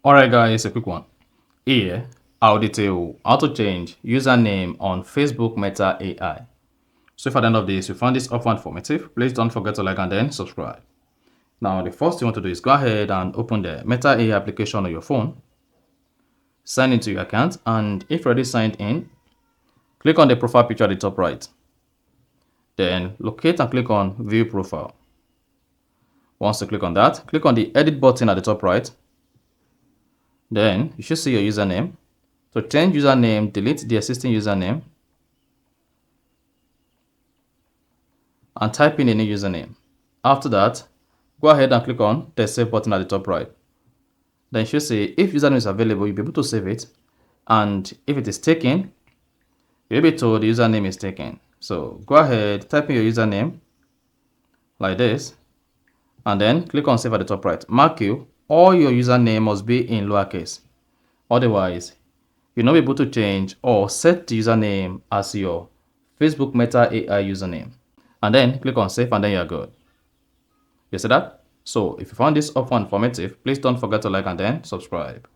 Alright guys, a quick one. Here, I'll detail how to change username on Facebook Meta AI. So if at the end of this you found this offer informative, please don't forget to like and then subscribe. Now the first thing you want to do is go ahead and open the Meta AI application on your phone. Sign into your account, and if already signed in, click on the profile picture at the top right. Then locate and click on View Profile. Once you click on that, click on the Edit button at the top right. Then you should see your username. To change username, delete the existing username and type in a new username. After that, go ahead and click on the Save button at the top right. Then you should say if username is available, you'll be able to save it. And if it is taken, you'll be told the username is taken. So go ahead, type in your username like this, and then click on Save at the top right. Mark you, all your username must be in lowercase. Otherwise, you'll not be able to change or set the username as your Facebook Meta AI username. And then click on Save, and then you're good. You see that? So if you found this offer informative, please don't forget to like and then subscribe.